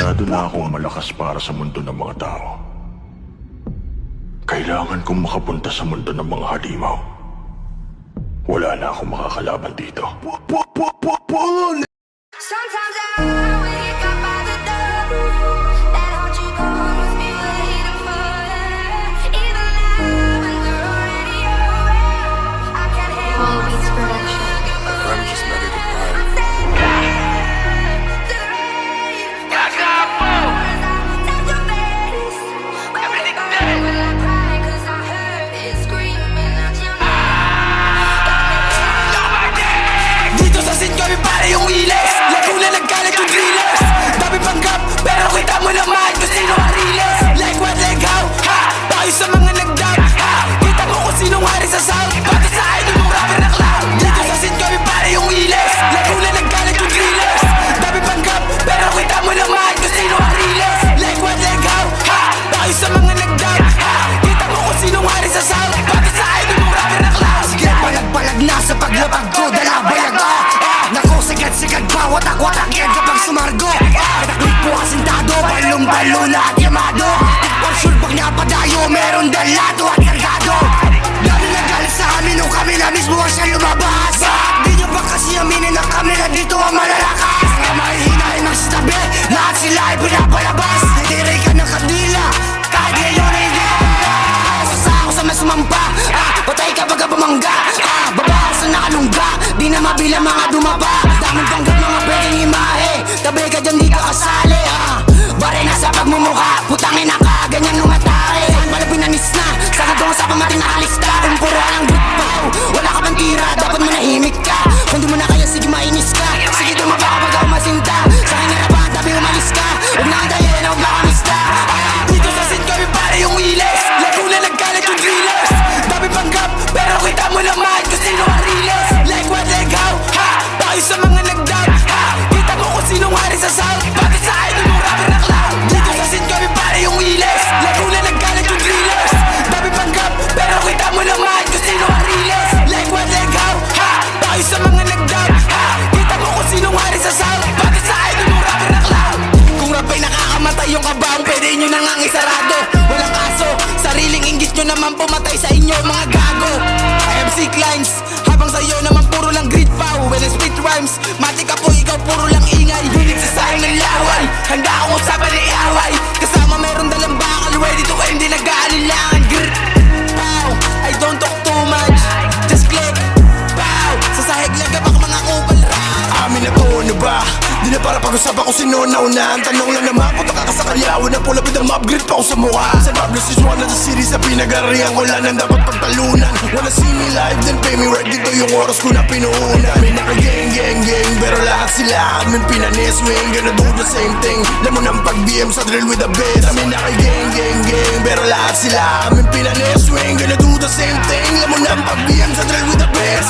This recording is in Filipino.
Masyado na akong malakas para sa mundo ng mga tao. Kailangan kong makapunta sa mundo ng mga halimaw. Wala na akong makakalaban dito. Sometimes I wake up by the door. That heart you go must be waiting for you. Even now when we're already over, I can't help All Beats Production. I'm just not a good vibe. Dito sa scene kami pare yung Wiles. Laguna nagkalat yung drillers. Dami panggap pero kita mo naman kung sino ang realest. Like what, like how, ha? Tayo sa mga nagdab, ha? Kita mo kung sinong hari sa sound. Bakit sa idol mong rapper na clown? Dito sa scene kami pare yung Wiles. Laguna nagkalat yung drillers. Dami panggap pero kita mo naman kung sino ang realest. Like what, like how, ha? Tayo sa mga nagdab, ha? Kita mo kung sinong hari sa sound. Bakit sa idol mong rapper na clown? Sige, palag-palag na sa paglabag ko. Dalabayag Nako, sigat-sigat pa, watak-watak yan kapag sumargo. Kataklit ko asintado, balong-balo na at yamado. For sure pag napadayo, meron dalado at kargado. Dami nagalit sa amin nung kami na mismo ang siya lumabas. Di nyo ba kasi aminin na kami na dito ang malalakas? Nga mahihinahin ang sitabi, lahat sila ay pinapalabas. Nitiray ka ng kandila, kahit ngayon ay hindi ka bangga. Sasa ako sa mas sumampa, patay ka baga bumangga. Baba sa nakalungga, di na mabilang mga dumaba. Daming tanggap mga pwedeng imahe, tabi ka dyan di ka kasali. Bare na sa pagmumukha, putangin na ka, ganyan lumatake. Saan pala pinanis na, saka doon sa pamating nakalista. Kung puro lang gripaw, wala ka pang tira, dapat manahimik ka. Kung di mo na kaya, sige mainis ka. Sige dumaba ka pag ako masinta, sa aking harapan tabi umalis ka. Huwag na antayin, huwag na kamista. Dito sa scene kami pare yung Wiles. Laguna nagkalat yung drillers. Dami panggap, pero kita mo naman kung sino ang realest. Like what, like how, ha? Tayo sa mga nagdab, ha? Kita mo kung sinong hari sa sound. Bakit sa idol mong rapper na clown? Dito sa scene kami pare yung Wiles. Laguna nagkalat yung drillers. Dami panggap, pero kita mo naman kung sino ang realest. Like what, like how, ha? Tayo sa mga nagdab, ha? Kita mo kung sinong hari sa sound. Bakit sa idol mong rapper na clown? Kung rap ay nakakamatay yung kabaong, pwede nyo nang ang isarado. Walang kaso, sariling inggit nyo naman pumatay sa inyo mga gago. MC Climbs, habang sa'yo naman puro lang grit pow. When I spit rhymes, matik po ikaw puro lang ingay. Unit sa sayang ng laway, handa akong usapan ng iaway. Kasama meron dalang bakal, ready to end, di nag-aalilangan. Grr, pow, I don't talk too much, just click, pow. Sa sahig lang gapak mga kupal rap. Amin na to, ano ba? Di na para pag-usapan kung sino nauna. Ang tanong lang naman kung nakakasakalyawan na pula bidang ma-upgrade pa ako sa mukha. Sa Pablos is one of the cities sa pinag-arihan ko lang ang dapat pagtalunan. Wanna see me live, then pay me right. Dito yung oras ko na pinuunan. Kami naka-gang-gang-gang, pero lahat sila amin pinaniswing. Gonna do the same thing, alam mo nang pag-BM sa drill with the bass. Kami naka-gang-gang-gang, pero lahat sila amin pinaniswing. Gonna do the same thing, alam mo nang pag-BM sa drill with the bass.